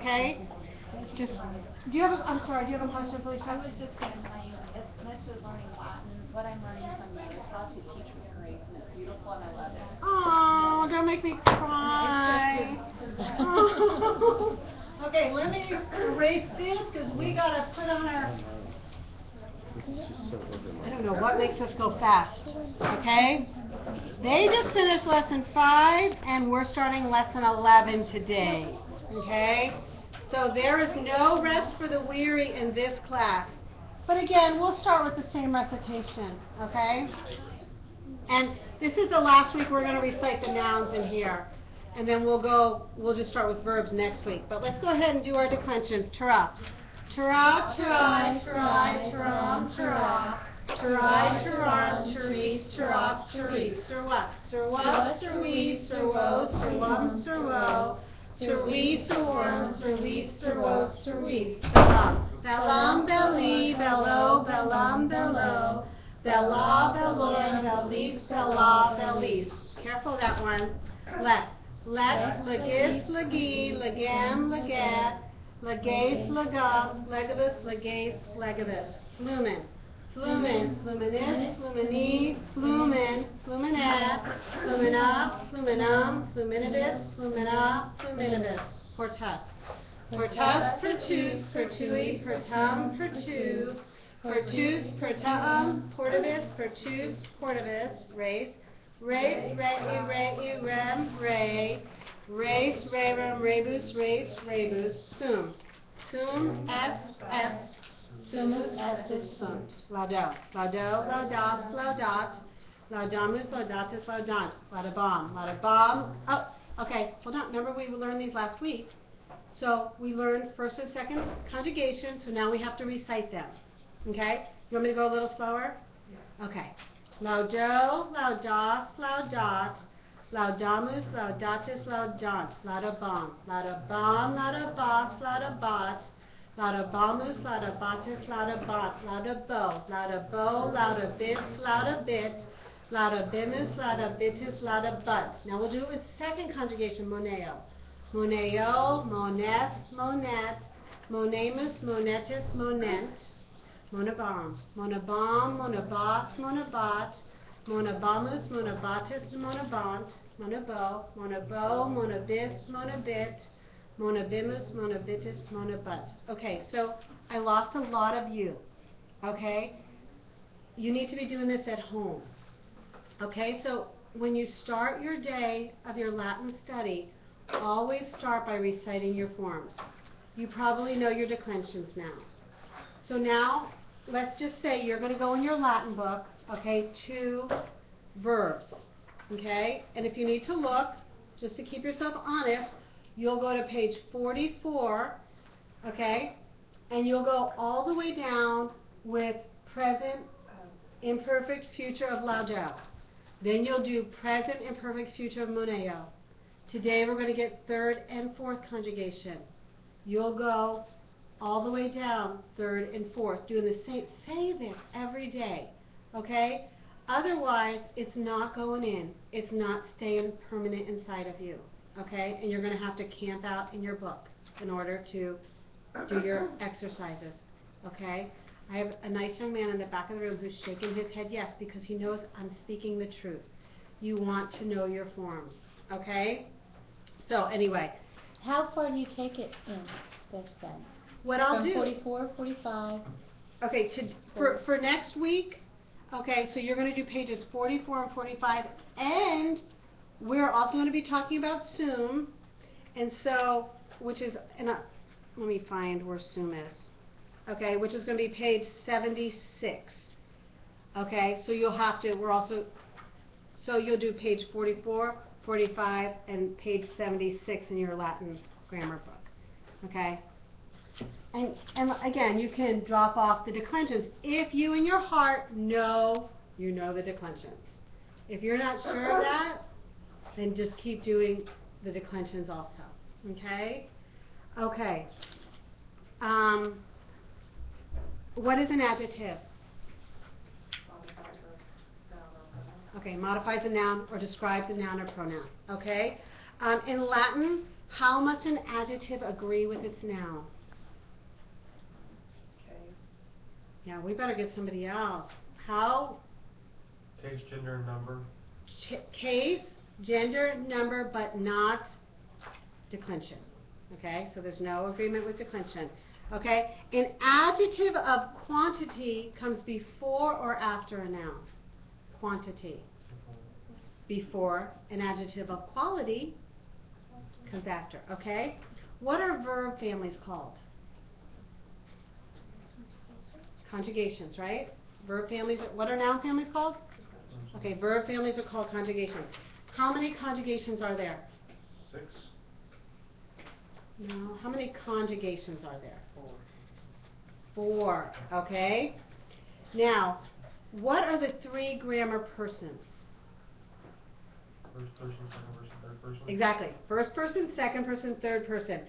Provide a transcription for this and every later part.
okay? Just, do you have a, I'm sorry, do you have a question, Felicia? I was just going to tell you, as much as learning Latin, what I'm learning from you is how to teach with grace, and it's beautiful, and I love it. Oh, don't make me cry. Okay, let me erase this, because we got to put on our... I don't know what makes us go fast, okay? They just finished lesson 5, and we're starting lesson 11 today, okay? So there is no rest for the weary in this class. But again, we'll start with the same recitation, okay? And this is the last week we're going to recite the nouns in here. And then we'll just start with verbs next week. But let's go ahead and do our declensions. Tara. Tara, tara, tara, taram, tara. Tara, tara, teres, tara, teres. Serwa, serwa, serwe, serwo, serwum, serwo. Serwe, serworm, serwe, serwo, serwe. Belam. Belam, belly, bello, belam, bello. Bella, bellorm, bellis, bella, bellis. Careful that one. Let. Let, legis, legi, legam, legat. Legace, legum, legibus, legace, legibus. Flumen. Flumen, fluminis, flumini, flumen, fluminat, flumina, fluminum, fluminibus, flumina, fluminibus. Portus. Portus, pertus, pertui, pertum, pertu. Pertus, pertum, portibus, pertus, portibus. Race. Race, rei, rem, ray. Race, rerum, rebus, race, rebus. Sum. Sum, s. Sumus, estis, sunt. Laudo. Laudo, laudat, laudat. Laudamus, laudatus, laudant. Laudabam. Laudabam. Oh, okay, hold on. Remember we learned these last week. So we learned first and second conjugation, so now we have to recite them. Okay? You want me to go a little slower? Yeah. Okay. Laudo, laudas, laudat. Laudamus, laudatus, laudant. Laudabam. Laudabam, laudabas, laudabat. Laudabamus, laudabatus, laudabat. Laudabo. Laudabo, laudabis, laudabit. Laudabimus, laudabitus, laudabutt. Now we'll do it with second conjugation, moneo. Moneo, moneth, monet. Monemus, monetus, monent. Monobam. Monobam, monobas, monobat. Monobamus, monobatus, monobant. Monobo, monobo, monobis, monobit. Monobimus, monobitus, monobut. Okay, so I lost a lot of you. Okay? You need to be doing this at home. Okay, so when you start your day of your Latin study, always start by reciting your forms. You probably know your declensions now. So now, let's just say you're going to go in your Latin book, okay, to verbs, okay? And if you need to look, just to keep yourself honest, you'll go to page 44, okay? And you'll go all the way down with present imperfect future of laudo. Then you'll do present imperfect future of moneo. Today we're going to get third and fourth conjugation. You'll go all the way down, third and fourth, doing the same. Say this every day, okay? Otherwise, it's not going in. It's not staying permanent inside of you, okay? And you're going to have to camp out in your book in order to do your exercises, okay? I have a nice young man in the back of the room who's shaking his head yes because he knows I'm speaking the truth. You want to know your forms, okay? So anyway. How far do you take it in this then? What I'll do. 44, 45. Okay, for next week, okay, so you're going to do pages 44 and 45, and we're also going to be talking about sum, and so, which is, let me find where sum is, okay, which is going to be page 76, okay, so you'll have to, so you'll do page 44, 45, and page 76 in your Latin grammar book, okay? And again, you can drop off the declensions if you in your heart know you know the declensions. If you're not sure of that, then just keep doing the declensions also. Okay? Okay. What is an adjective? Okay, modifies a noun or describes a noun or pronoun. Okay? In Latin, How must an adjective agree with its noun? Okay. Yeah, we better get somebody else. How? Case, gender, and number. Case, gender, number, but not declension. Okay, so there's no agreement with declension. Okay, an adjective of quantity comes before or after a noun. Quantity. Before. An adjective of quality comes after. Okay, what are verb families called? Conjugations, right? Verb families, what are noun families called? Okay, verb families are called conjugations. How many conjugations are there? 6. No, how many conjugations are there? 4. 4, okay? Now, what are the 3 grammar persons? First person, second person, third person. Exactly. First person, second person, third person.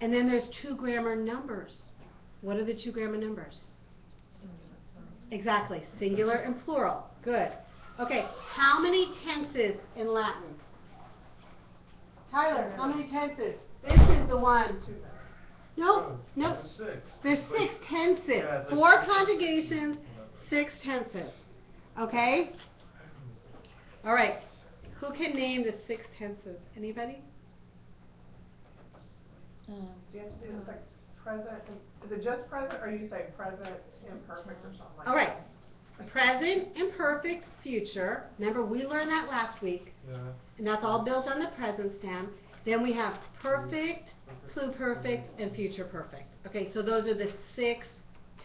And then there's 2 grammar numbers. What are the 2 grammar numbers? Exactly. Singular and plural. Good. Okay, how many tenses in Latin? Tyler, how many tenses? This is the one. No, no. 6. There's 6 tenses. Yeah, 4 conjugations, 6 tenses. Okay? All right. Who can name the 6 tenses? Anybody? Do you have to do it like present, is it just present, or you say present, imperfect, or something like that? All right. Present, imperfect, future. Remember, we learned that last week. Yeah. And that's all built on the present stem. Then we have perfect, pluperfect, and future perfect. Okay, so those are the 6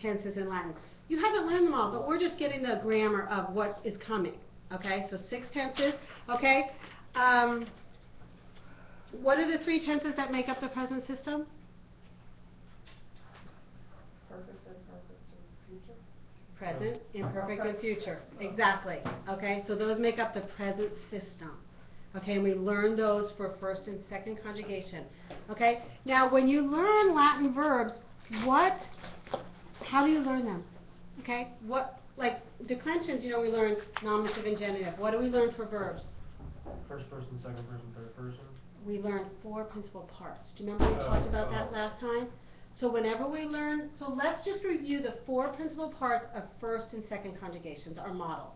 tenses in Latin. You haven't learned them all, but we're just getting the grammar of what is coming. Okay, so 6 tenses. Okay, what are the 3 tenses that make up the present system? Perfect, imperfect, and future? Present, imperfect, and future. Exactly. Okay, so those make up the present system. Okay, and we learn those for first and second conjugation. Okay, now when you learn Latin verbs, how do you learn them? Okay, like declensions, you know, we learn nominative and genitive. What do we learn for verbs? First person, second person, third person. We learn 4 principal parts. Do you remember we talked about that last time? So whenever we learn, so let's just review the 4 principal parts of first and second conjugations, our models.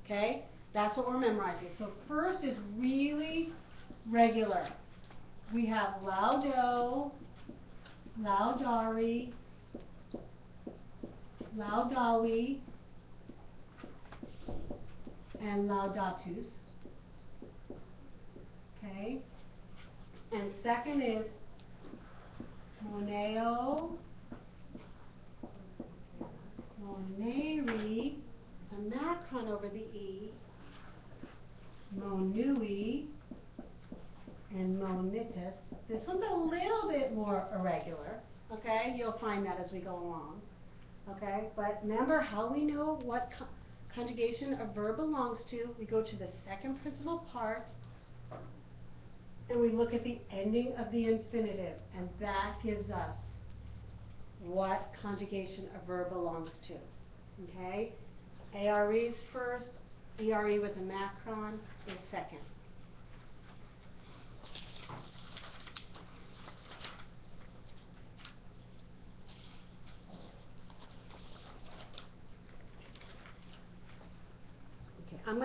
Okay? That's what we're memorizing. So first is really regular. We have laudo, laudari, laudavi, and laudatus. Okay? And second is moneo, moneri, a macron over the E, monui, and monitus. This one's a little bit more irregular, okay? You'll find that as we go along, okay? But remember how we know what conjugation a verb belongs to. We go to the second principal part, and we look at the ending of the infinitive, and that gives us what conjugation a verb belongs to, okay? ARE is first, ERE with a macron is second. Okay, I'm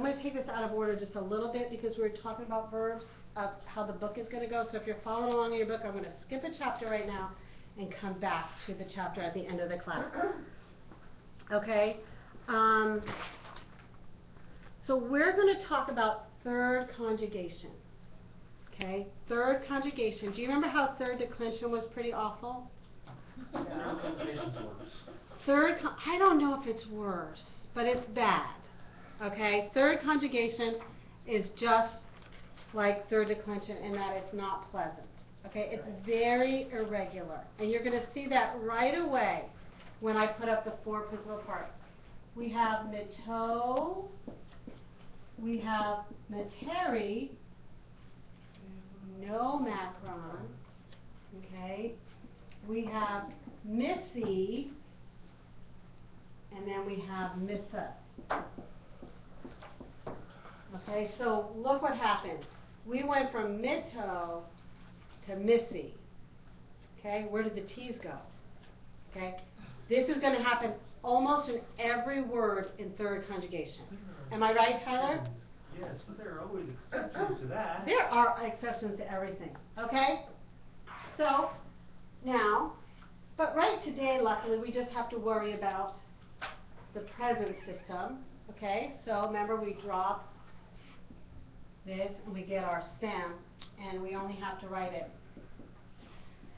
gonna take this out of order just a little bit because we're talking about verbs of how the book is gonna go. So if you're following along in your book, I'm gonna skip a chapter right now and come back to the chapter at the end of the class. Okay? So we're gonna talk about third conjugation. Okay? Third conjugation. Do you remember how third declension was pretty awful? Conjugations worse. I don't know if it's worse, but it's bad. Okay? Third conjugation is just like third declension in that it's not pleasant. Okay? It's very irregular. And you're going to see that right away when I put up the 4 principal parts. We have mito, we have meteri, no macron, okay? We have missy, and then we have missa. Okay, so look what happened. We went from mito to Missy. Okay, where did the T's go? Okay, this is going to happen almost in every word in third conjugation. Am I right, Tyler? Yes, but there are always exceptions to that. There are exceptions to everything, okay? So, now, but right today, luckily, we just have to worry about the present system, okay? So, remember, we drop this, and we get our stem, and we only have to write it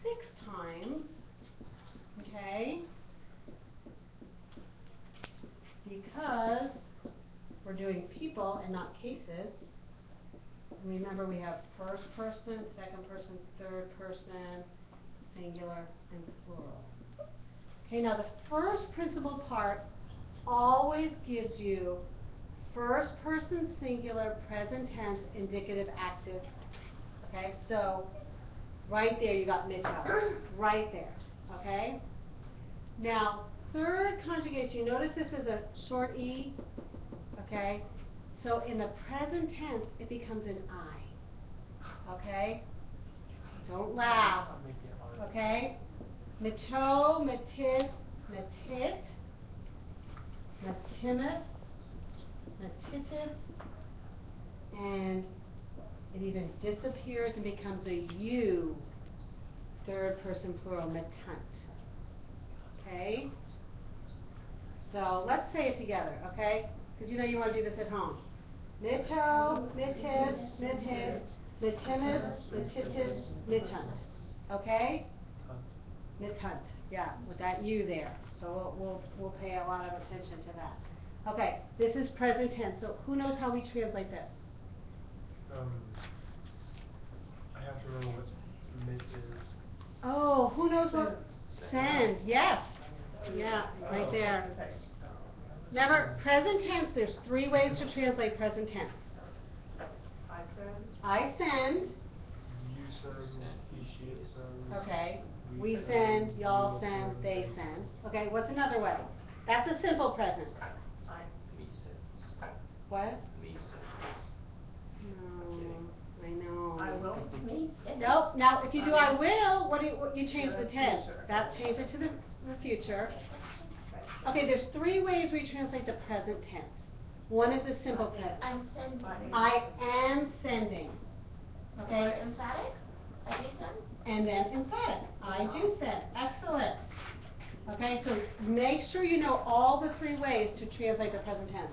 6 times, okay? Because we're doing people and not cases. And remember, we have first person, second person, third person, singular, and plural. Okay, now the first principal part always gives you first person singular, present tense, indicative, active. Okay, so right there you got mid-tone. Right there. Okay? Now, third conjugation, you notice this is a short E, okay? So in the present tense, it becomes an I, okay? Don't laugh, okay? Mito, metis, metit, metimus, metitus, and it even disappears and becomes a U, third person plural, metunt. Okay? So let's say it together, okay? Because you know you want to do this at home. Mito, mitis, mitis, mitimus, mititis, mitunt. Okay? Mitunt. Yeah, with that U there. So we'll pay a lot of attention to that. Okay, this is present tense. So who knows how we translate this? I have to remember what mit is. Oh, who knows what? Send. Yes. Yeah, right there. Remember, present tense, there's 3 ways to translate present tense. I send. You send, he, she, it sends. Okay. We send, y'all send, they send. Okay, what's another way? That's a simple present. Me sends. What? Me sends. No, I know. I will. Nope. Now, if you do I will, what you change the tense? That change it to the future. Okay, there's 3 ways we translate the present tense. One is the simple present. I'm sending. I am sending. Okay? Emphatic? I do send? And then emphatic. I do send. Excellent. Okay, so make sure you know all the 3 ways to translate the present tense.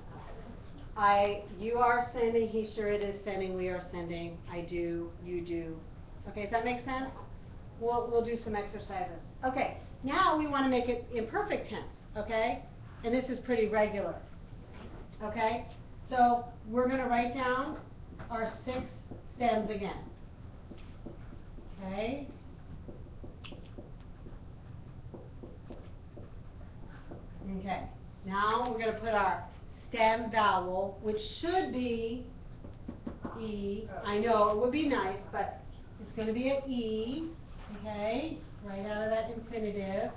You are sending, he, sure, it is sending, we are sending, I do, you do. Okay, does that make sense? We'll do some exercises. Okay, now we want to make it imperfect tense, okay? And this is pretty regular. Okay? So we're going to write down our 6 stems again. Okay? Okay. Now we're going to put our stem vowel, which should be E. I know it would be nice, but it's going to be an E. Okay? Right out of that infinitive.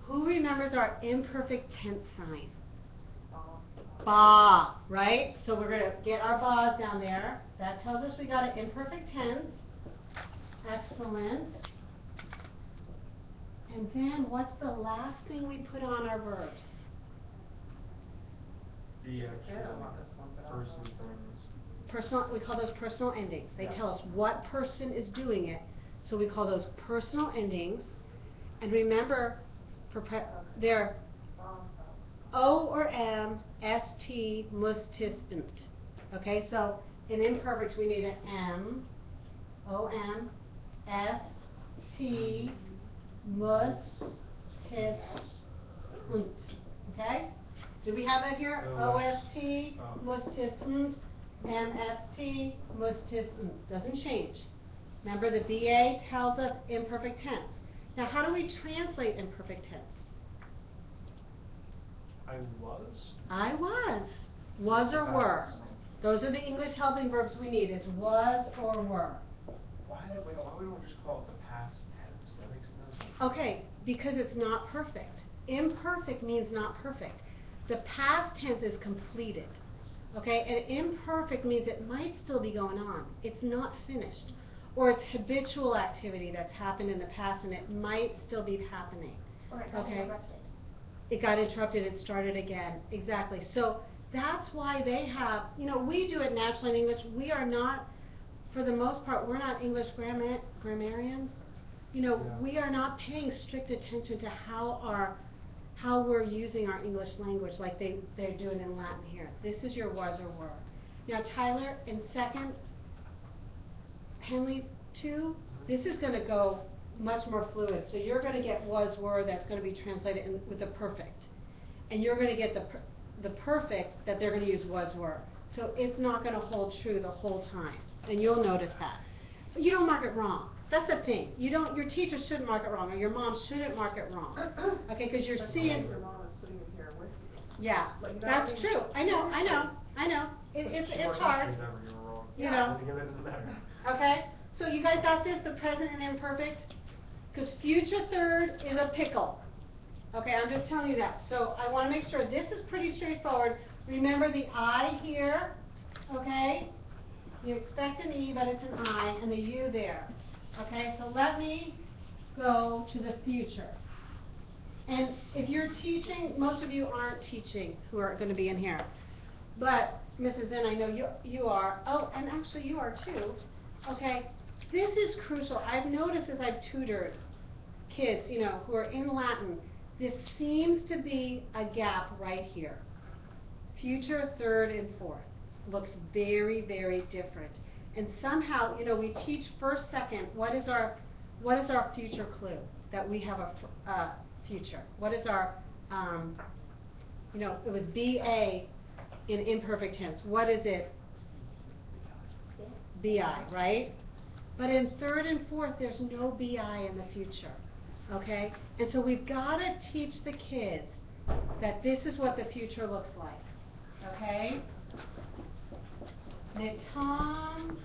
Who remembers our imperfect tense sign? Ba, right? So we're going to get our ba's down there. That tells us we got an imperfect tense. Excellent. And then what's the last thing we put on our verbs? The actual person pronouns. Personal, we call those personal endings. They tell us what person is doing it. So we call those personal endings. And remember, they're O or M, ST, mus, tis, int. Okay, so in imperfect we need an M, O-M, S-T, mus, tis, int. Okay? Do we have that here? O-S-T, mus, tis, int, M-S-T, mus, tis, int. Doesn't change. Remember, the BA tells us imperfect tense. Now, how do we translate imperfect tense? I was? I was. Was or were. Those are the English helping verbs we need, is was or were. Why don't we just call it the past tense? That makes no sense. Okay, because it's not perfect. Imperfect means not perfect. The past tense is completed. Okay, and imperfect means it might still be going on. It's not finished. or it's habitual activity that's happened in the past and it might still be happening. Or it got Okay. interrupted. It got interrupted, it started again. Exactly. So that's why they have, you know, we do it naturally in English. We are not, for the most part, we're not English grammarians. You know, Yeah. we are not paying strict attention to how we're using our English language like they're doing in Latin here. This is your was or were. Now, Tyler, in second, Henle 2, this is going to go much more fluid. So you're going to get was, were, that's going to be translated with the perfect. And you're going to get the perfect that they're going to use was, were. So it's not going to hold true the whole time. And you'll notice that. But you don't mark it wrong. That's the thing. Your teacher shouldn't mark it wrong, or your mom shouldn't mark it wrong. Okay, because you're But seeing. your mom is sitting in here with you. Yeah, Like, you know that's what I mean? true. I know. It's hard. Never, you were wrong. You know. Again, that doesn't matter. Okay, so you guys got this, the present and imperfect? Because future third is a pickle. Okay, I'm just telling you that. So I want to make sure this is pretty straightforward. Remember the I here, okay? You expect an E, but it's an I, and the U there. Okay, so let me go to the future. And if you're teaching, most of you aren't teaching who are going to be in here. But, Mrs. N, I know you are. Oh, and actually you are too. Okay, this is crucial. I've noticed as I've tutored kids, you know, who are in Latin, this seems to be a gap right here. Future, third, and fourth looks very, very different. And somehow, you know, we teach first, second. What is our future clue that we have a future? What is our, you know, it was BA in imperfect tense. What is it? BI, right? But in third and fourth, there's no BI in the future, okay? And so we've got to teach the kids that this is what the future looks like, okay? Netam,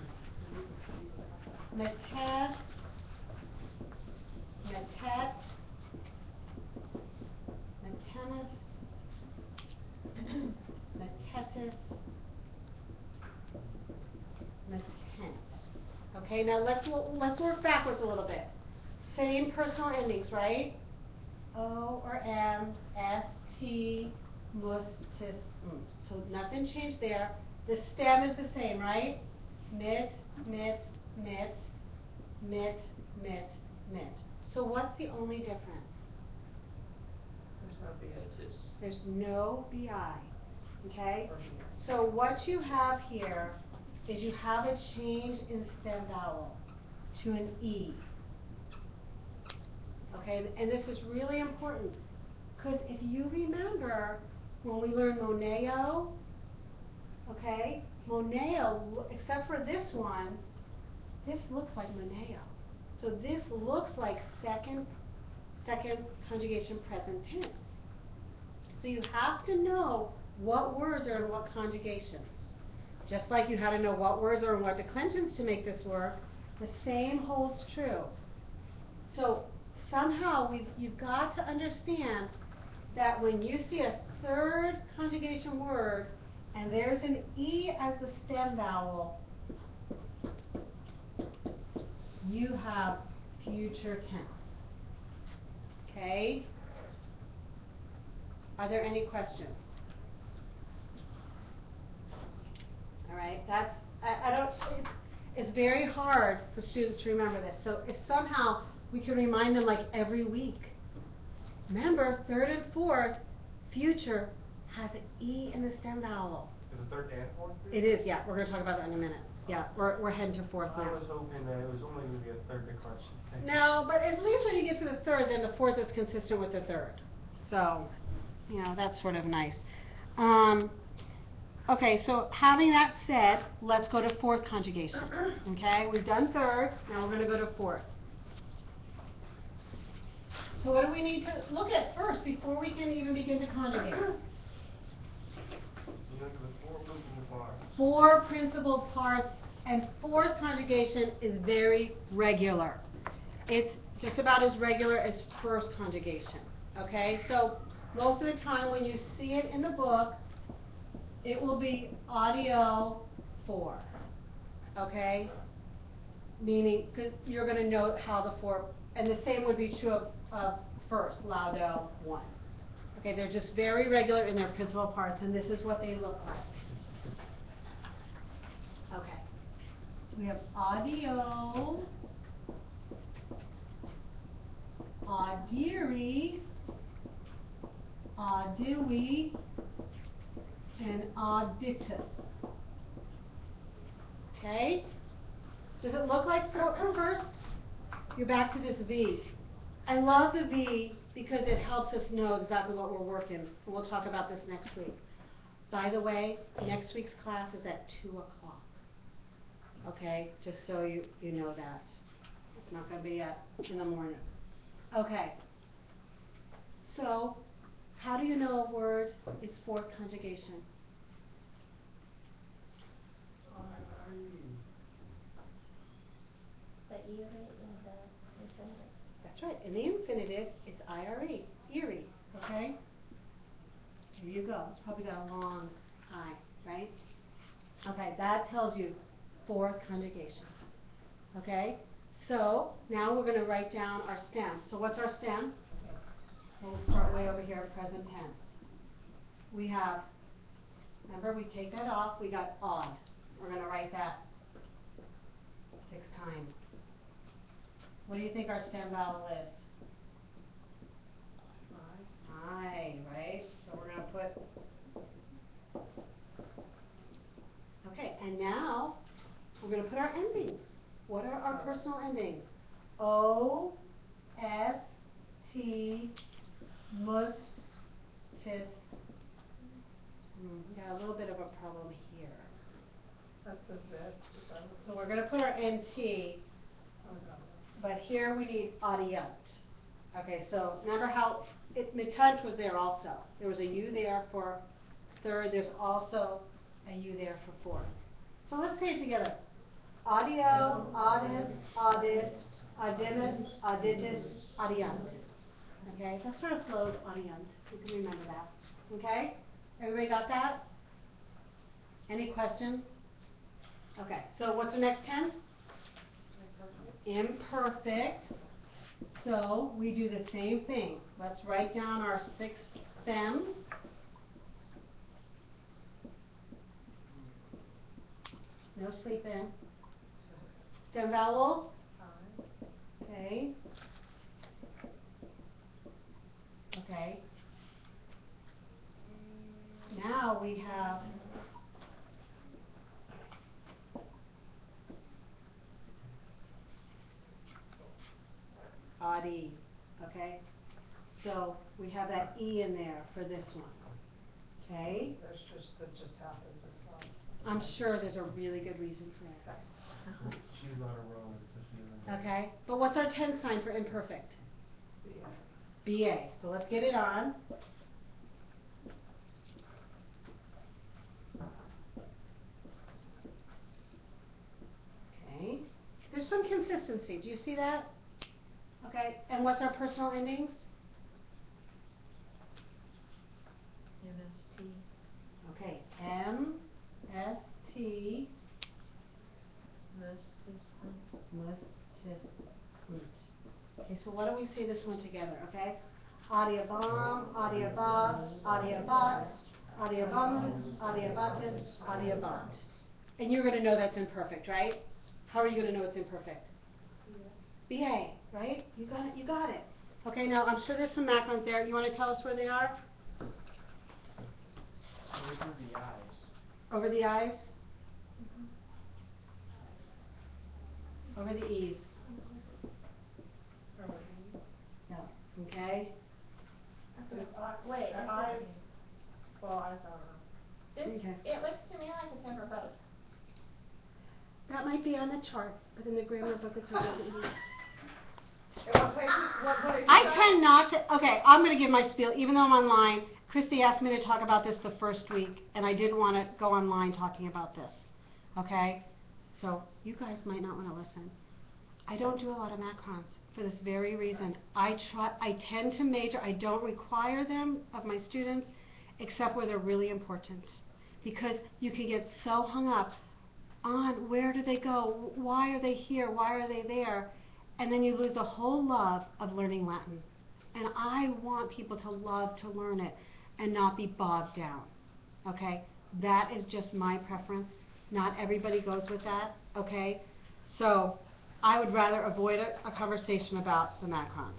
netet, netet, netenis, netetis, netent. Okay, now let's work backwards a little bit. Same personal endings, right? O or M, S, T, mus, tis, So nothing changed there. The stem is the same, right? Mit, mit, mit, mit, mit, mit. So what's the only difference? There's no BH. There's no BI, okay? So what you have here is you have a change in stem vowel to an E. Okay, and this is really important, because if you remember when we learned moneo, okay, moneo, except for this one, this looks like moneo. So this looks like second conjugation present tense. So you have to know what words are in what conjugations. Just like you had to know what words are in what declensions to make this work, the same holds true. So somehow you've got to understand that when you see a third conjugation word and there's an E as the stem vowel, you have future tense. Okay? Are there any questions? All right, it's very hard for students to remember this. So if somehow we can remind them like every week, remember third and fourth, future has an E in the stem vowel. Is it third and fourth? It is, yeah. We're going to talk about that in a minute. Yeah, we're heading to fourth now. I was hoping that it was only going to be a third declension. No, but at least when you get to the third, then the fourth is consistent with the third. So, you know, that's sort of nice. Okay, so having that said, let's go to fourth conjugation. Okay, we've done third, now we're going to go to fourth. So what do we need to look at first before we can even begin to conjugate? You look at the four principal parts. Four principal parts, and fourth conjugation is very regular. It's just about as regular as first conjugation. Okay, so most of the time when you see it in the book, it will be audio 4. Okay? meaning, because you're going to know how the four, and the same would be true of first, laudo, one. Okay, they're just very regular in their principal parts, and this is what they look like. Okay. We have audio, audiri, audui, and auditus. Okay? Does it look like first? You're back to this V. I love the V because it helps us know exactly what we're working. And we'll talk about this next week. By the way, next week's class is at 2 o'clock. Okay? Just so you know that. It's not going to be in the morning. Okay. So, how do you know a word is fourth conjugation? The ire in the infinitive. That's right. In the infinitive, it's IRE, eerie. Okay? Here you go. It's probably got a long I, right? Okay, that tells you fourth conjugation. Okay? So, now we're going to write down our stem. So what's our stem? We'll start way over here, present tense. We have, remember we take that off, we got odd. We're going to write that 6 times. What do you think our stem vowel is? I, right? So we're going to put, okay, and now we're going to put our endings. What are our personal endings? O, S, T, mus, tis. Got a little bit of a problem here. That's the Z. So we're going to put our NT, but here we need audiant. Okay, so remember how mitant was there also. There was a U there for third. There's also a U there for fourth. So let's say it together. Audio, audis, audit, audimus, auditus, audiant. Okay, that sort of flows audiant. You can remember that. Okay? Everybody got that? Any questions? Okay, so what's the next tense? Imperfect. So we do the same thing. Let's write down our 6 stems. No sleeping. Stem vowel? Okay. Okay. Now we have Audi. Okay? So we have that E in there for this one. Okay? That just happens, it's not. I'm sure there's a really good reason for it. She's not a Roman, so she doesn't. Okay? But what's our tense sign for imperfect? BA. So let's get it on. Okay. There's some consistency. Do you see that? Okay. And what's our personal endings? MST. Okay. M, S, T. Okay, so why don't we say this one together, okay? Adiabam, adiabab, adiabat, adiabamus, adiabatis, adiabat. And you're going to know that's imperfect, right? How are you going to know it's imperfect? BA, right? You got it, you got it. Okay, now I'm sure there's some macrons there. You want to tell us where they are? Over the eyes. Over the I's? Over the E's. Yeah. Okay? Wait, Well, I don't know. Okay. it looks to me like it's over both. That might be on the chart, but in the grammar book it's over the E. And what page is I that? tend not to, okay, I'm going to give my spiel, even though I'm online. Christy asked me to talk about this the first week, and I didn't want to go online talking about this. Okay? So, you guys might not want to listen. I don't do a lot of macrons for this very reason. I tend to major, I don't require them of my students, except where they're really important. Because you can get so hung up. on where do they go, why are they here, why are they there, and then you lose the whole love of learning Latin. And I want people to love to learn it and not be bogged down, okay? That is just my preference. Not everybody goes with that, okay? So I would rather avoid a conversation about the macrons,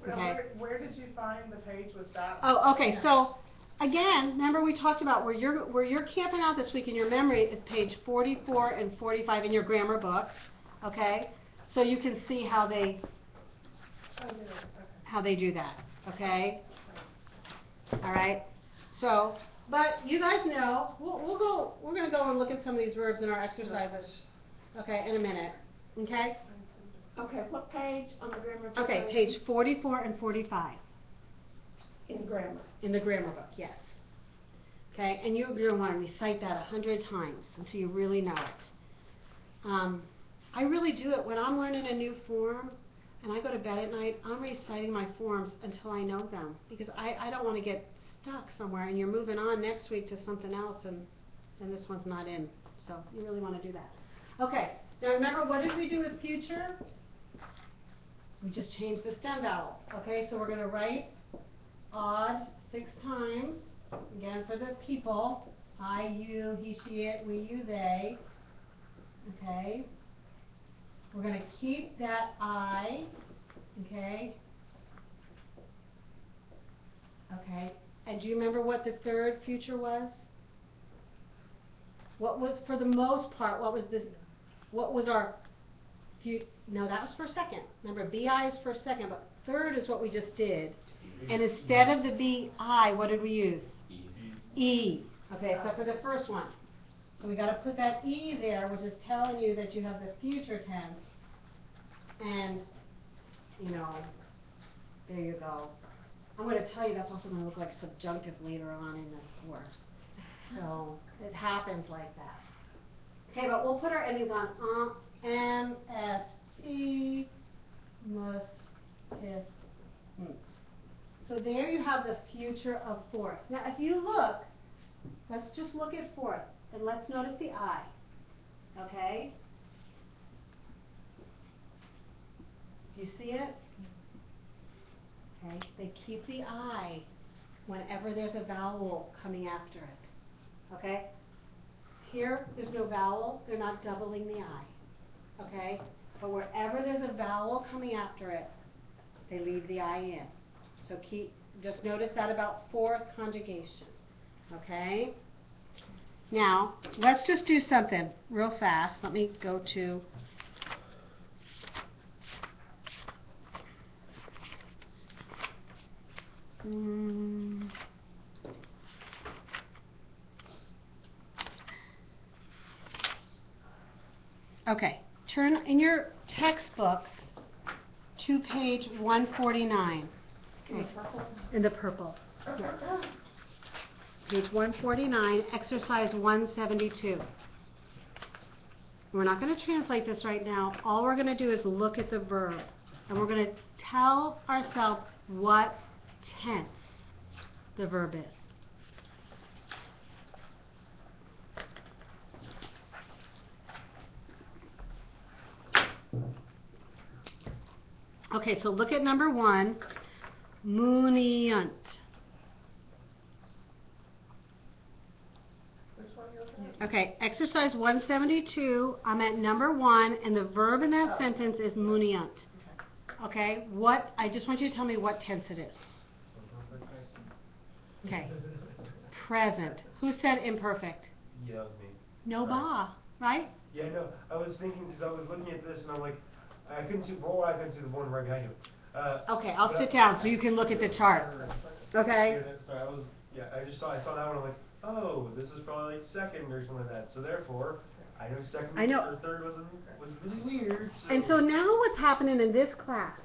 Now, okay? where did you find the page with that? Oh, okay, so again, remember we talked about where you're camping out this week in your memory is page 44 and 45 in your grammar book, okay? So you can see how they Oh, yeah, okay. how they do that, okay? All right. So, but you guys know we're going to go and look at some of these verbs in our exercises, okay, in a minute, okay? Okay, what page on the grammar book? Okay, page 44 and 45 In grammar. in the grammar book, yes. Okay, and you're going to want to recite that 100 times until you really know it. I really do it when I'm learning a new form and I go to bed at night. I'm reciting my forms until I know them because I don't want to get stuck somewhere and you're moving on next week to something else and this one's not in. So you really want to do that. Okay, now remember, what did we do with future? We just changed the stem vowel. Okay, so we're going to write odd 6 times. Again, for the people. I, you, he, she, it, we, you, they. Okay. We're going to keep that I. Okay. Okay. And do you remember what the third future was? What was, for the most part, what was our no, that was for second. Remember, BI is for second, but third is what we just did. And instead of the BI, what did we use? E. Okay, so for the first one. So we got to put that E there, which is telling you that you have the future tense. And, you know, there you go. I'm going to tell you that's also going to look like subjunctive later on in this course. So it happens like that. Okay, but we'll put our endings on M, S, T, mus, tis, nt. So there you have the future of fourth. Now if you look, let's just look at fourth, and let's notice the I. Okay? Do you see it? Okay, they keep the I whenever there's a vowel coming after it. Okay? Here, there's no vowel, they're not doubling the I. Okay? But wherever there's a vowel coming after it, they leave the I in. So just notice that about fourth conjugation. Okay? Now, let's just do something real fast. Let me go to okay, turn in your textbooks to page 149. In the purple. Yeah. Page 149, exercise 172. We're not going to translate this right now. All we're going to do is look at the verb. And we're going to tell ourselves what tense the verb is. Okay, so look at number 1, muniant. Okay, exercise 172, I'm at number 1, and the verb in that sentence is muniant. Okay, I just want you to tell me what tense it is. Okay, present. Who said imperfect? Yeah, that was me. No ba, right? Yeah, no, I was thinking, because I was looking at this and I'm like, I couldn't see the one right behind you. Okay, I'll sit down so you can look at the chart. Okay? Sorry, I saw that one, I'm like, oh, this is probably like second or something like that. So therefore, I know second or third was really weird. And so now what's happening in this class,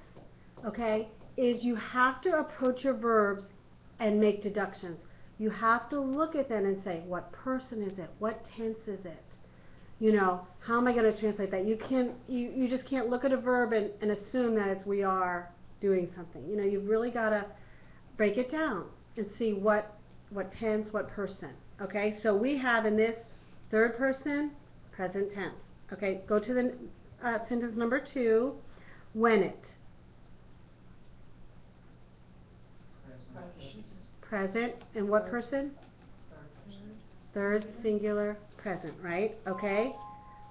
okay, is you have to approach your verbs and make deductions. You have to look at them and say, what person is it? What tense is it? You know, how am I going to translate that? You just can't look at a verb and assume that it's we are doing something. You know, you've really got to break it down and see what tense, what person. Okay, so we have in this third person present tense. Okay, go to the sentence number 2. When it. Present. And what person? Third singular present, right? Okay.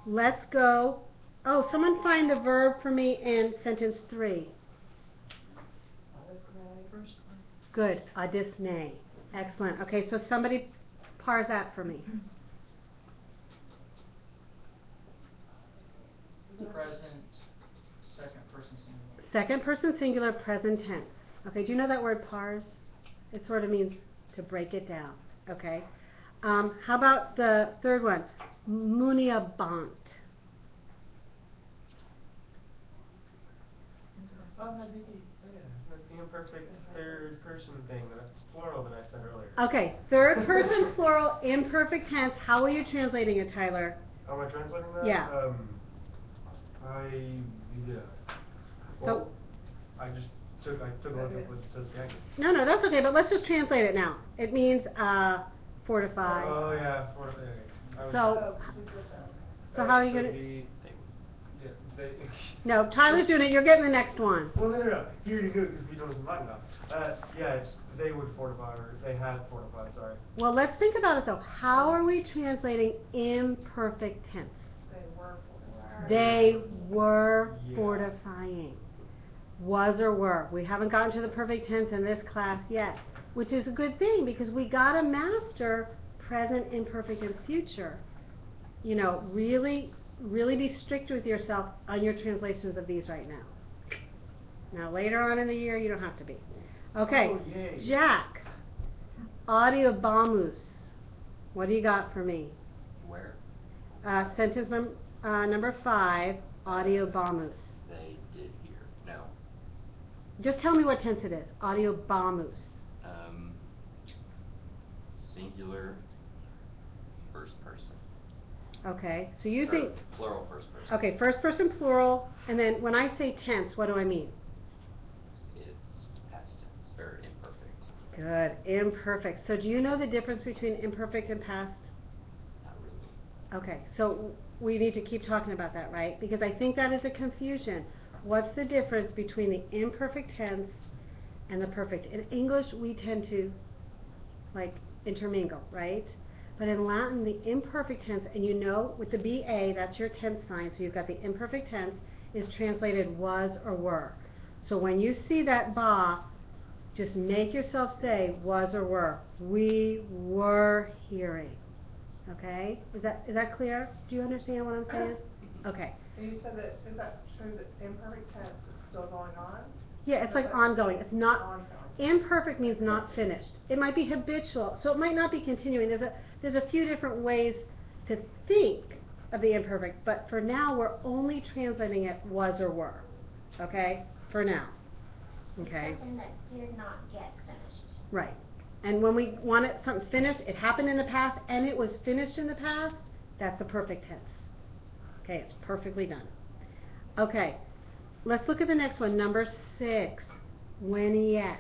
Let's go. Oh, someone find the verb for me in sentence 3. Good. Dismay. Excellent. Okay, so somebody parse that for me. Present, second person singular. Second person singular present tense. Okay, do you know that word parse? It sort of means to break it down. Okay. How about the third one? Muniabant. Oh, that's the imperfect third person thing, that's plural that I said earlier. Okay, third person plural imperfect tense. How are you translating it, Tyler? How am I translating that? Yeah. Well, I took a look at what it says again. No, that's okay, but let's just translate it now. It means fortify. Oh yeah, fortify. So how are you gonna? They No, Tyler's doing it. You're getting the next one. Well, no. Here you go, because we don't mind now. Yeah, they would fortify, or they had fortified, sorry. Well, let's think about it though. How are we translating imperfect tense? They were fortifying. Was or were. We haven't gotten to the perfect tense in this class yet, which is a good thing because we gotta master present, imperfect, and future. You know, really be strict with yourself on your translations of these right now. Now, later on in the year, you don't have to be. Okay, Oh, yay. Jack. Audiobomus. What do you got for me? Where? Sentence number 5. Audiobomus. They did hear. No. Just tell me what tense it is. Audiobomus. Singular, first person. Okay, so you think. Plural, first person. Okay, first person plural, and then when I say tense, what do I mean? It's past tense, or imperfect. Good, imperfect. So do you know the difference between imperfect and past? Not really. Okay, so we need to keep talking about that, right? Because I think that is a confusion. What's the difference between the imperfect tense and the perfect? In English, we tend to, like, intermingle, right? But in Latin, the imperfect tense, and you know, with the BA, that's your tense sign, so you've got the imperfect tense, is translated was or were. So when you see that ba, just make yourself say was or were. We were hearing. Okay? Is that clear? Do you understand what I'm saying? Okay. And you said that, is that true that imperfect tense is still going on? Yeah, it's like ongoing. It's not Ongoing. imperfect means not finished. It might be habitual, so it might not be continuing. There's a few different ways to think of the imperfect, but for now we're only translating it was or were. Okay? For now. Okay? Something that did not get finished. Right. And when we want it something finished, it happened in the past and it was finished in the past, that's the perfect tense. Okay, it's perfectly done. Okay. Let's look at the next one, number 6. When yet.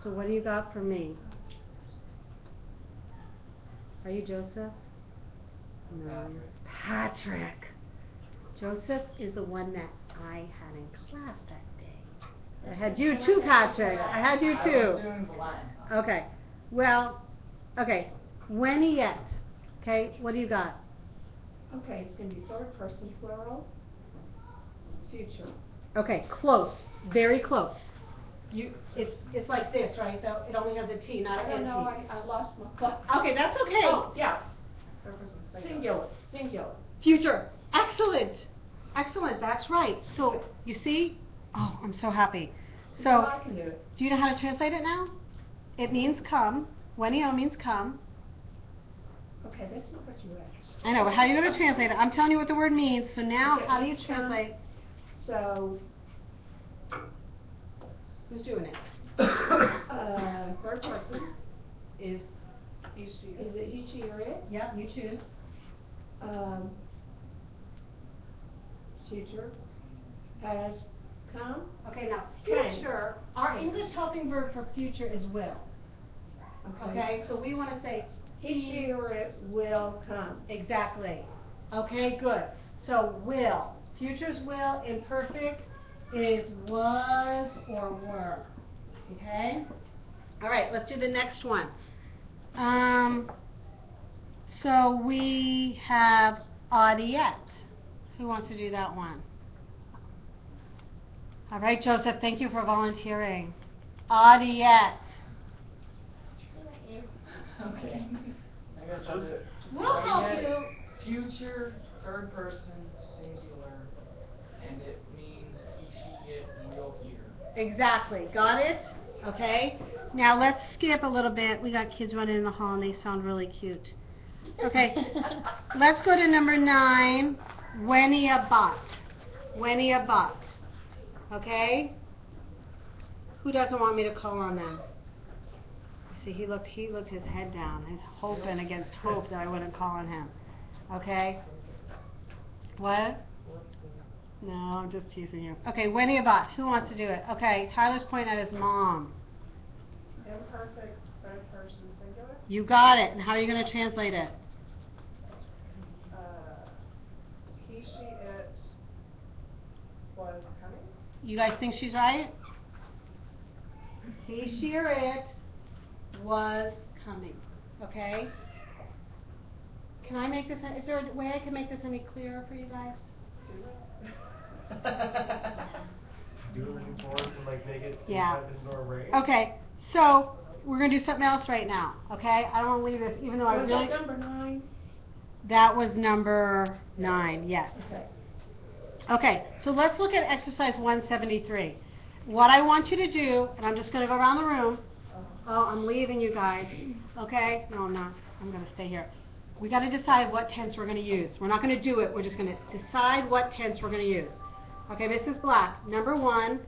So what do you got for me? Are you Joseph? No. Patrick. Joseph is the one that I had in class that day. I had you too, Patrick. I had you too. I was doing the Latin. Okay. Well, okay. When yet. Okay, what do you got? Okay, it's going to be third person plural, future. Okay, close. Very close. It's like this, right? So it only has a T, not I an don't N-T. know, I lost my thought. Okay, that's okay. Oh, yeah, Third person singular. singular. Future. Excellent. Excellent, that's right. So, you see? Oh, I'm so happy. So, I can do it. do you know how to translate it now? It means come. Wenio means come. Okay, that's not what you asked. I know, but how are you going to translate it? I'm telling you what the word means. So now, Okay, how do you it's come. translate? So, Who's doing it? third person, Is Is she? is it he, she, or it? yeah, you choose. Future, has come. Okay, now Okay. future. Our English helping verb for future is will. Okay, so we want to say He, she, or it will come. Exactly. Okay, good. So will. Future's will. Imperfect is was or were. Okay? All right, let's do the next one. So we have audiette. Who wants to do that one? All right, Joseph, thank you for volunteering. Audiette. Okay. I guess I'll do it. We'll help you. Future, third person, singular, and it means he, she, it will hear. Exactly. Got it? Okay. Now let's skip a little bit. We got kids running in the hall and they sound really cute. Okay. Let's go to number 9. Weniabat. Weniabat. Okay? Who doesn't want me to call on them? See, he looked his head down. He's hoping against hope that I wouldn't call on him. Okay? What? No, I'm just teasing you. Okay, Weniabat. Who wants to do it? Okay, Tyler's pointing at his mom. Imperfect, third person, singular. You got it. And how are you going to translate it? He, she, it was coming. You guys think she's right? He, she, or it was coming. Okay? Can I make this, is there a way I can make this any clearer for you guys? Do it in forms and like make it Yeah. type into a range. Okay, so we're going to do something else right now. Okay? I don't want to leave this, even though I Was really... that number 9? That was number 9, yes. Okay. Okay, so let's look at exercise 173. What I want you to do, and I'm just going to go around the room. Oh, I'm leaving you guys. Okay? No, I'm not. I'm going to stay here. We got to decide what tense we're going to use. We're not going to do it. We're just going to decide what tense we're going to use. Okay, Mrs. Black, number 1,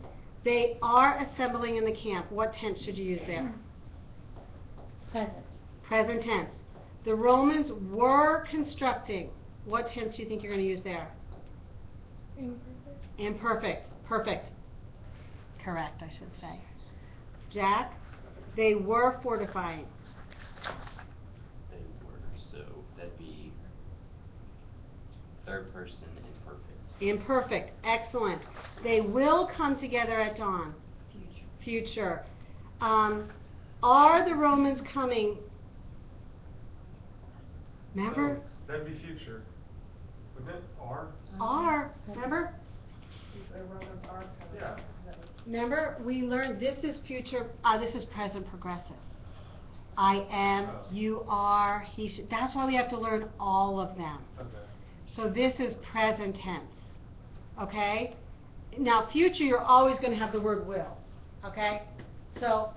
they are assembling in the camp. What tense should you use there? Present. Present tense. The Romans were constructing. What tense do you think you're going to use there? Imperfect. Imperfect. Perfect. Correct, I should say. Jack, they were fortifying. They were, so that'd be third person imperfect. Imperfect. Excellent. They will come together at dawn. Future. Are the Romans coming? Remember? So, that'd be future. Wouldn't it? Are. Remember? The Romans are coming. Yeah. Remember, we learned this is future, this is present progressive. I am, you are, he should. That's why we have to learn all of them. Okay. So this is present tense. Okay? Now, future, you're always going to have the word will. Okay? So,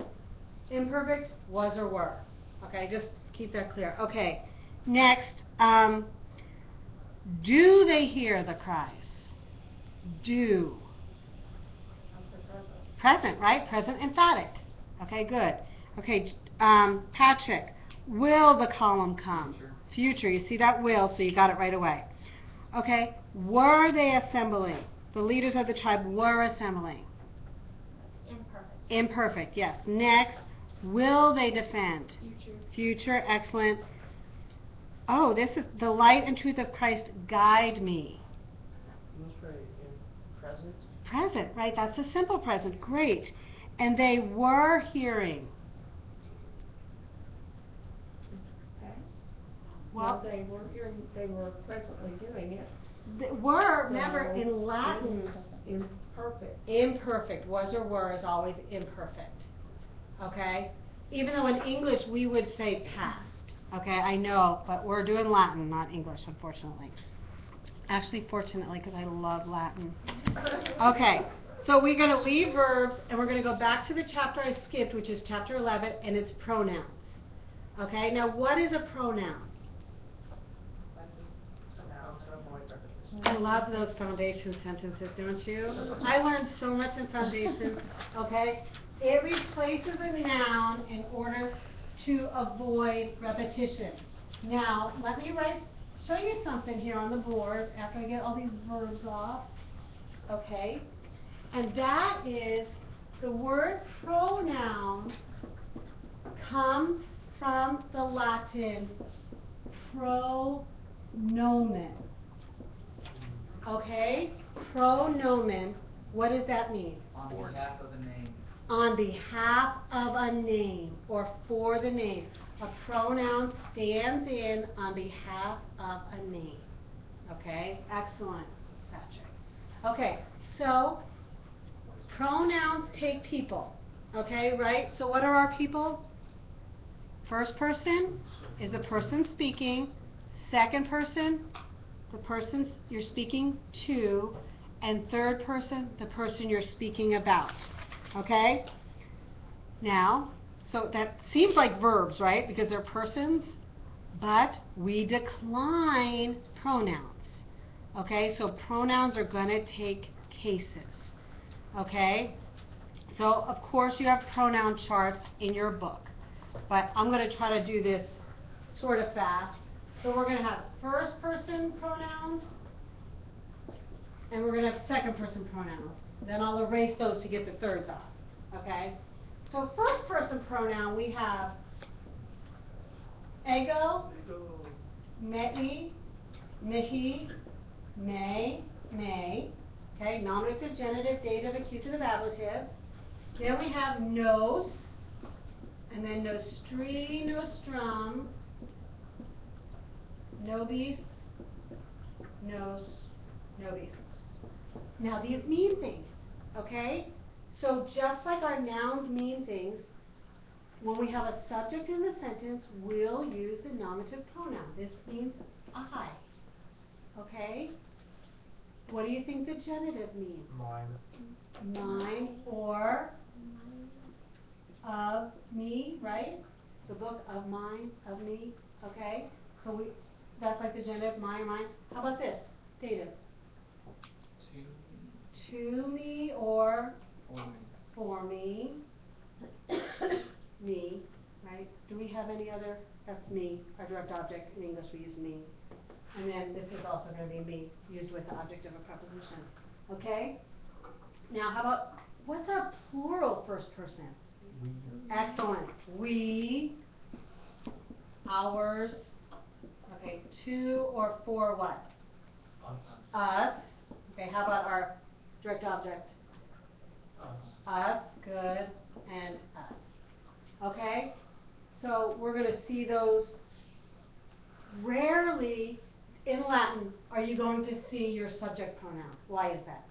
imperfect, was or were. Okay? Just keep that clear. Okay. Next, do they hear the cries? Do. Present, right? Present emphatic. Okay, good. Okay, Patrick, will the column come? Future. You see that will, so you got it right away. Okay, were they assembling? The leaders of the tribe were assembling. Imperfect. Imperfect, yes. Next, will they defend? Future. Future, excellent. Oh, this is the light and truth of Christ guide me. That's right, in present. Present, right? That's a simple present. Great. And they were hearing. Past. Well, No, they were hearing, they were presently doing it. were, remember, So, in Latin, imperfect. imperfect, was or were is always imperfect. Okay? Even though in English we would say past. Okay, I know, but we're doing Latin, not English, unfortunately. Actually, fortunately, because I love Latin. Okay, so we're going to leave verbs, and we're going to go back to the chapter I skipped, which is chapter 11, and it's pronouns. Okay, now what is a pronoun? I love those foundation sentences, don't you? I learned so much in foundation, okay? It replaces a noun in order to avoid repetition. Now, let me show you something here on the board after I get all these verbs off. Okay? And that is the word pronoun comes from the Latin pronomen. Okay? Pronomen. What does that mean? On behalf of a name. On behalf of a name or for the name. A pronoun stands in on behalf of a name. Okay? Excellent, Patrick. Okay, so pronouns take people. Okay, right? So what are our people? First person is the person speaking. Second person, the person you're speaking to. And third person, the person you're speaking about. Okay? Now, so that seems like verbs, right? Because they're persons, but we decline pronouns. Okay? So pronouns are going to take cases. Okay? So, of course, you have pronoun charts in your book. But I'm going to try to do this sort of fast. So we're going to have first person pronouns, and we're going to have second person pronouns. Then I'll erase those to get the thirds off. Okay? So first person pronoun, we have ego, mei, mihi, may, may. Okay? Nominative, genitive, dative, accusative, ablative. Then we have nos, and then nostri, nostrum, nobis, nos, nobis. Now these mean things, okay? So just like our nouns mean things, when we have a subject in the sentence, we'll use the nominative pronoun. This means I, okay? What do you think the genitive means? Mine. Mine or of me, right? The book of mine, of me, okay? So that's like the genitive, mine. How about this? Dative. To me or for me. Me, right? Do we have any other? That's me. Our direct object in English we use me. And then this is also going to be me, used with the object of a preposition. Okay? Now how about, what's our plural first person? We. Excellent. We, ours, okay, to or for what? Us. Okay, how about our direct object? Us, good, and us. Okay? So we're going to see those. Rarely in Latin are you going to see your subject pronoun. Why is that?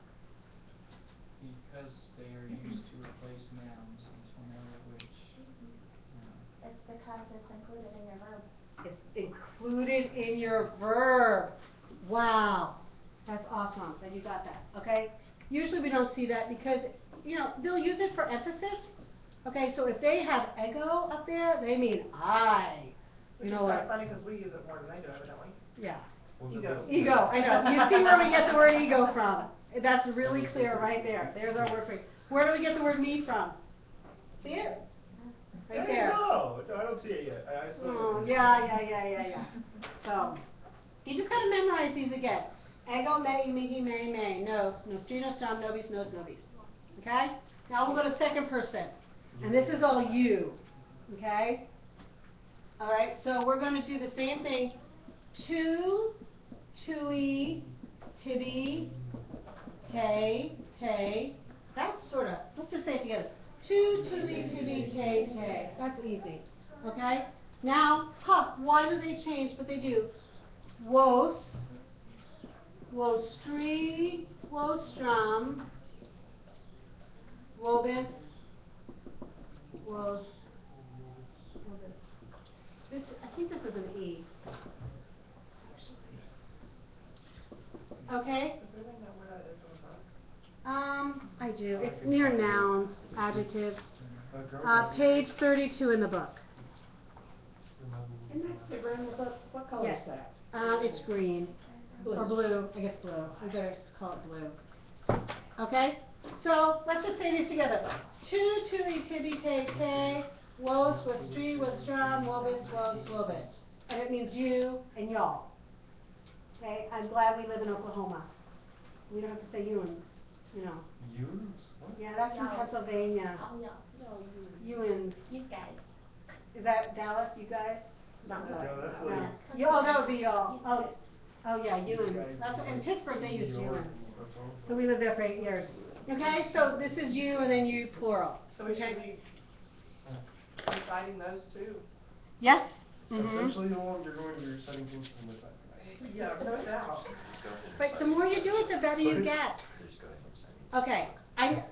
Because they are used to replace nouns, and so now which. It's because it's included in your verb. It's included in your verb. Wow. That's awesome that you got that. Okay? Usually we don't see that because, they'll use it for emphasis. Okay, so if they have ego up there, they mean I. Which is kind of funny because we use it more than they do, evidently. Yeah. Ego, I know. You see where we get the word ego from. That's really clear right there. There's our word for it. Where do we get the word me from? See it? Right there. No, I don't see it yet. I still Oh, yeah. So, you just got to memorize these again. Ego, mei, mihi, may, nos, nostri, nostrum, nobis, nos, nobis. Okay? Now we'll go to second person. And this is all you. Okay? Alright, so we're going to do the same thing. To, tui, tibby, te. That's sort of, let's just say it together. To, tui, tibby, te. That's easy. Okay? Now, why do they change? But they do. Wos, wostri, wostrum, wobis, wos. I think this is an E. Okay? Does anybody know where that is in the book? I do. It's near nouns, adjectives. Page 32 in the book. And that's the in the book. What color Yes. is that? It's green. Or blue. I guess blue. We better just call it blue. Okay? So, let's just say these together. Tu, tui, tibi, te. Wos, wostri, wostrum, wobis, wos, wobis. And it means you and y'all. Okay? I'm glad we live in Oklahoma. We don't have to say you'ns, You'ns? What? Yeah, that's from No. Pennsylvania. Oh, no. You'ns. You guys. Is that Dallas, you guys? Not No, really. that's No. like. Oh, that would be y'all. Oh, yeah, Ewan. That's what, in Pittsburgh, they use Ewan. So we lived there for 8 years. Okay, so this is you and then you plural. So we should Okay? be reciting those too? Yes? Essentially, you're setting things from the side. Yeah, no doubt. Just go ahead and But sign the more you do it, the better you get. So just go ahead and sign it. Okay,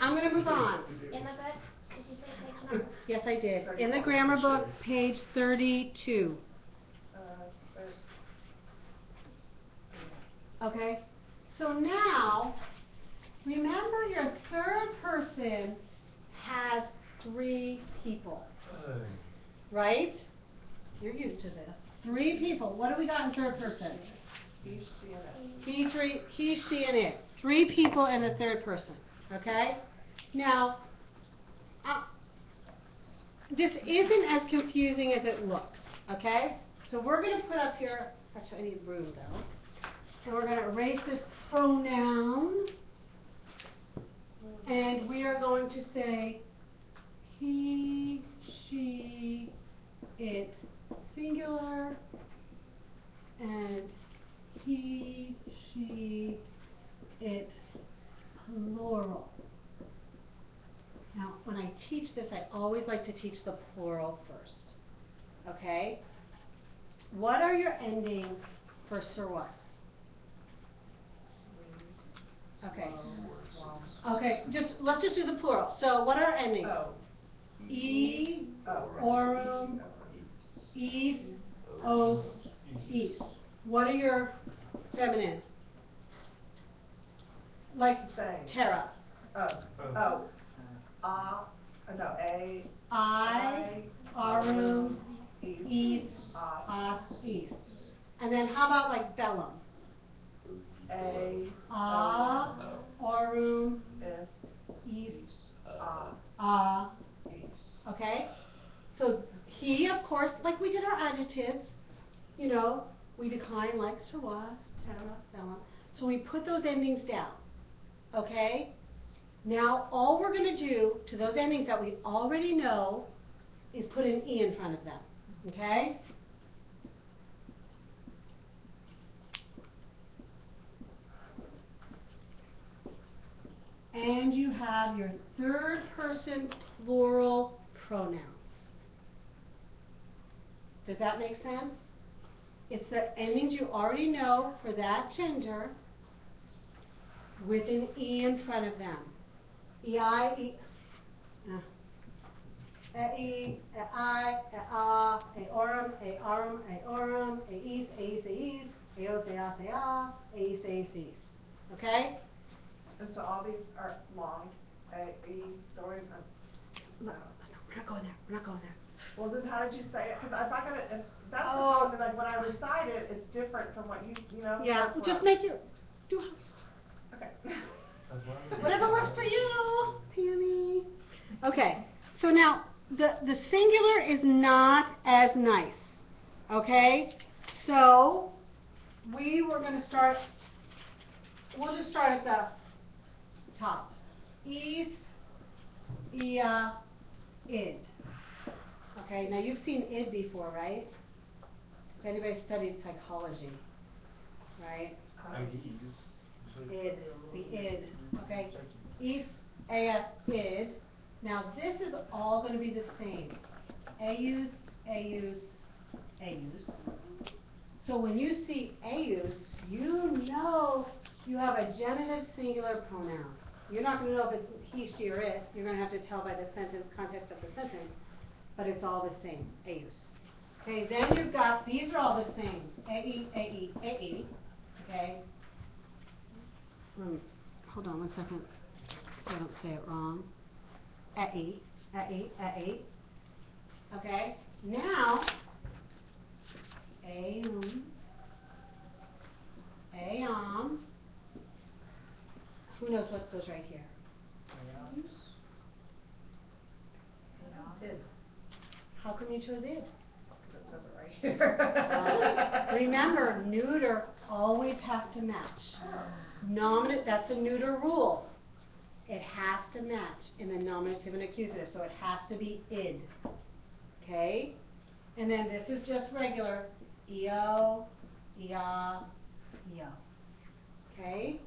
I'm gonna move on. In the book, did you say page number? Yes, I did. In the grammar book, page 32. Okay? So now, remember your third person has 3 people, right? You're used to this. 3 people. What do we got in third person? He, she, and it. He, she, and it. 3 people in the third person. Okay? Now, this isn't as confusing as it looks. Okay? So we're going to put up here, actually I need room though. And we're going to erase this pronoun. And we are going to say he, she, it, singular, and he, she, it, plural. Now, when I teach this, I always like to teach the plural first. Okay? What are your endings for Sir what? Okay. Okay, let's just do the plural. So what are our endings? Oh. E, Oh, right. orum, east, os, east. What are your feminine? Like Same. Tara. No, A. I, arum, east, os, east. And then how about like Bellum? A. Aurum, If. east, East. okay? So he, of course, like we did our adjectives, you know, we decline like Sir was, Tara, Bellum. So we put those endings down, okay? Now all we're going to do to those endings that we already know is put an E in front of them, okay? And you have your third person plural pronouns. Does that make sense? It's the endings you already know for that gender with an E in front of them. E-I, E, E, I, aorum, aorum, aorum, eis, eis, eis, eos, eos, ea, eis, eis, eis. Okay? And so all these are long. A, E, going. No, we're not going there. We're not going there. Well, then how did you say it? Because if I got it, if that's the Oh. problem. Like when I recite it, it's different from what you know. Yeah, that's just what- make your, do Okay. whatever works for you, Pammy. Okay, so now the singular is not as nice. Okay, so we were going to start. We'll just start at the top. Is, ia, id. Okay, now you've seen id before, right? If anybody studied psychology, right? Id, the id, okay? Is, ea, id. Now this is all going to be the same. Eus, eus, eus. So when you see eus, you know you have a genitive singular pronoun. You're not going to know if it's he, she, or it. You're going to have to tell by the sentence, context of the sentence. But it's all the same, eus. Okay, then you've got, these are all the same. A-E, A-E, A-E. Okay? Hold on one second so I don't say it wrong. A-E, A-E, A-E. Okay? Now, A-um, A-om. Who knows what goes right here? Id. How come you chose it? It says it right here. Remember, neuter always has to match. Nominative, that's the neuter rule. It has to match in the nominative and accusative, so it has to be id. Okay? And then this is just regular, eo, ea, eo. Okay?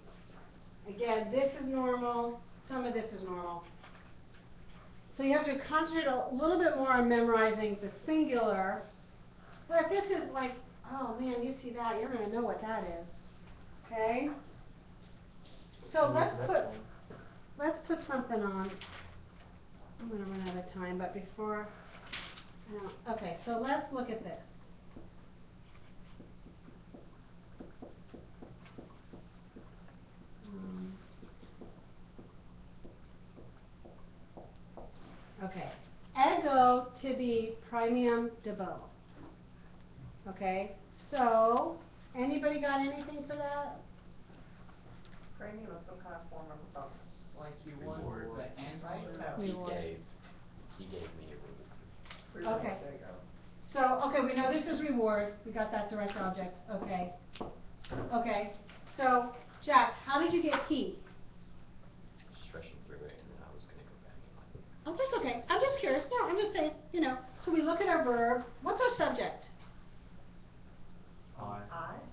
Again, this is normal, some of this is normal. So you have to concentrate a little bit more on memorizing the singular. But this is like, oh man, you see that, you're going to know what that is. Okay? So let's put something on. I'm going to run out of time, but before, okay, so let's look at this. Okay, ego tibi premium debo. Okay, so anybody got anything for that? Premium is some kind of form of a bonus. Like you want Reward. the answer. Right? He gave me a reward. Okay. There you go. So, okay, we know this is reward. We got that direct object. Okay. Okay. So, Jack, how did you get he? Just rushing through it, and then I was gonna go back and Oh, that's okay. I'm just curious. No, I'm just saying, you know. So we look at our verb. What's our subject?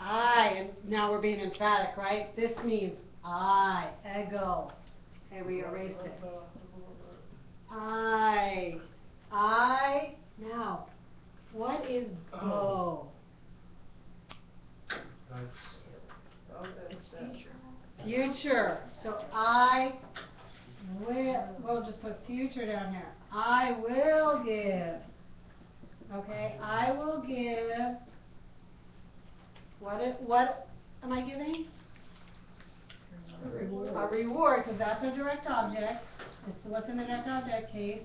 I. And now we're being emphatic, right? This means I. Ego. Okay, we erased it. I. Now, what is go? It's future. Future. So I will, we'll just put future down here. I will give. Okay, I will give. What am I giving? A reward, because that's a direct object. It's what's in the direct object case.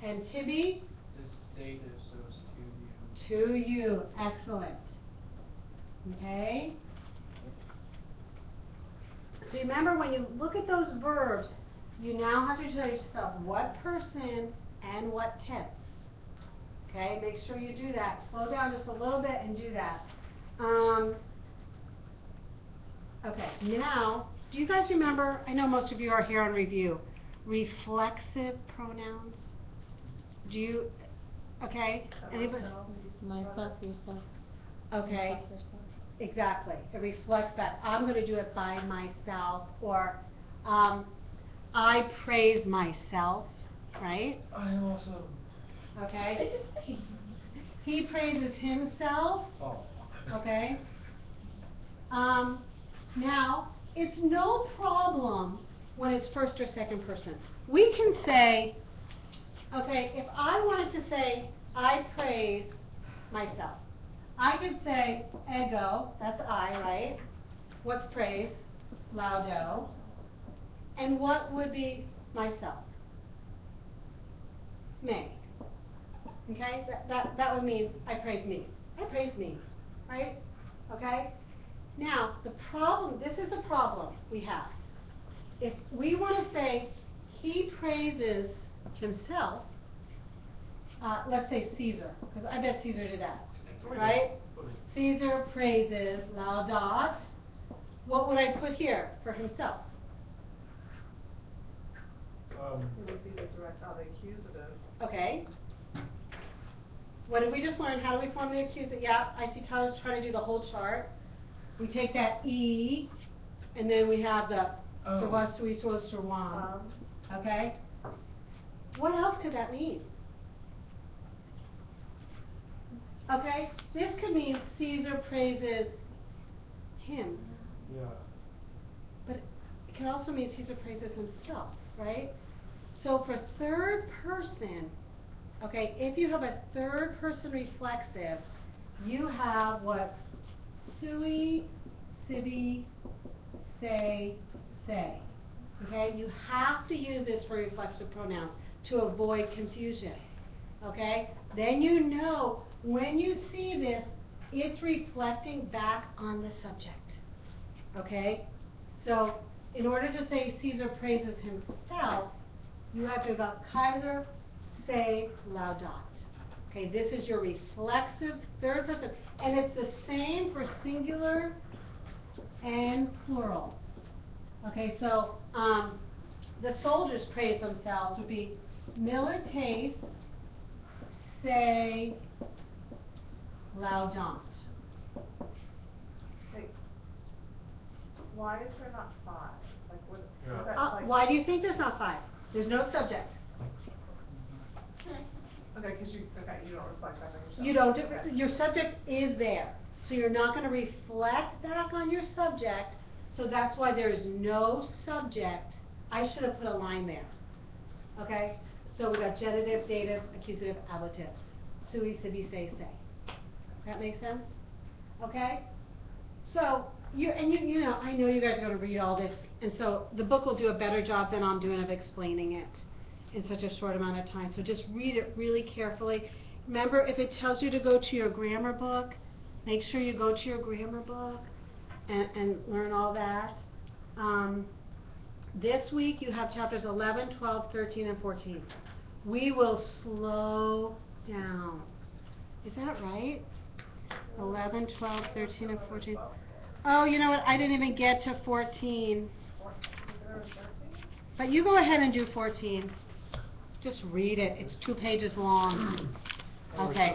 And tibi? This dative, so it's to you. To you. Excellent. Okay? So remember, when you look at those verbs, you now have to tell yourself what person and what tense. Okay? Make sure you do that. Slow down just a little bit and do that. Okay, now, do you guys remember, I know most of you are here on review, reflexive pronouns? Do you, okay? Anybody? Myself, yourself. Okay, exactly. It reflects back. I'm going to do it by myself, or I praise myself, right? I am awesome. Okay? He praises himself, Oh. okay? Now, it's no problem when it's first or second person. We can say, okay, if I wanted to say, I praise myself, I could say, ego, that's I, right? What's praise? Laudo. And what would be myself? Me. Okay? That would mean I praise me. I praise me. Right? Okay? Now, the problem, this is the problem we have. If we want to say he praises himself, let's say Caesar, because I bet Caesar did that, right? Caesar praises, laudat. What would I put here for himself? It would be the direct, the accusative. Okay. What did we just learn? How do we form the accusative? Yeah, I see Tyler's trying to do the whole chart. We take that E, and then we have the Sawasui. Okay? What else could that mean? Okay? This could mean Caesar praises him. Yeah. But it can also mean Caesar praises himself, right? So for third person, okay, if you have a third person reflexive, you have what? Sui, sibi, say. Okay, you have to use this for reflexive pronouns to avoid confusion. Okay, then you know when you see this, it's reflecting back on the subject. Okay, so in order to say Caesar praises himself, you have to go Kaiser, say, laudat. Okay, this is your reflexive third person. And it's the same for singular and plural. Okay, so the soldiers praise themselves would be milites, say, laudant. Like, why is there not 5? Like, what, Yeah. is that like? Why do you think there's not 5? There's no subject. Okay, you don't reflect back on yourself. You don't, Okay. your subject is there, so you're not gonna reflect back on your subject, so that's why there is no subject. I should have put a line there, okay? So we got genitive, dative, accusative, ablative. Sui, sibi, say. That makes sense? Okay? So, you know, I know you guys are gonna read all this, and so the book will do a better job than I'm doing of explaining it in such a short amount of time. So just read it really carefully. Remember, if it tells you to go to your grammar book, make sure you go to your grammar book and learn all that. This week you have chapters 11, 12, 13, and 14. We will slow down. Is that right? 11, 12, 13, and 14. Oh, you know what? I didn't even get to 14. But you go ahead and do 14. Just read it. It's 2 pages long. Okay.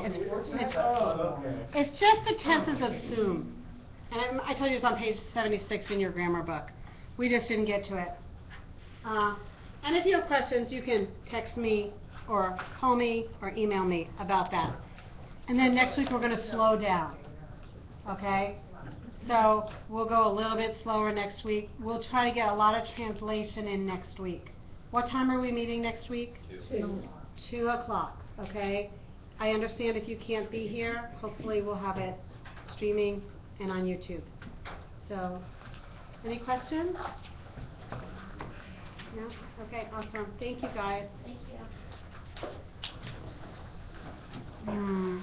It's just the tenses of assume. And I told you it's on page 76 in your grammar book. We just didn't get to it. And if you have questions, you can text me or call me or email me about that. And then next week we're going to slow down. Okay? So we'll go a little bit slower next week. We'll try to get a lot of translation in next week. What time are we meeting next week? 2 o'clock, okay? I understand if you can't be here, hopefully we'll have it streaming and on YouTube. So, any questions? No? Okay, awesome. Thank you guys. Thank you.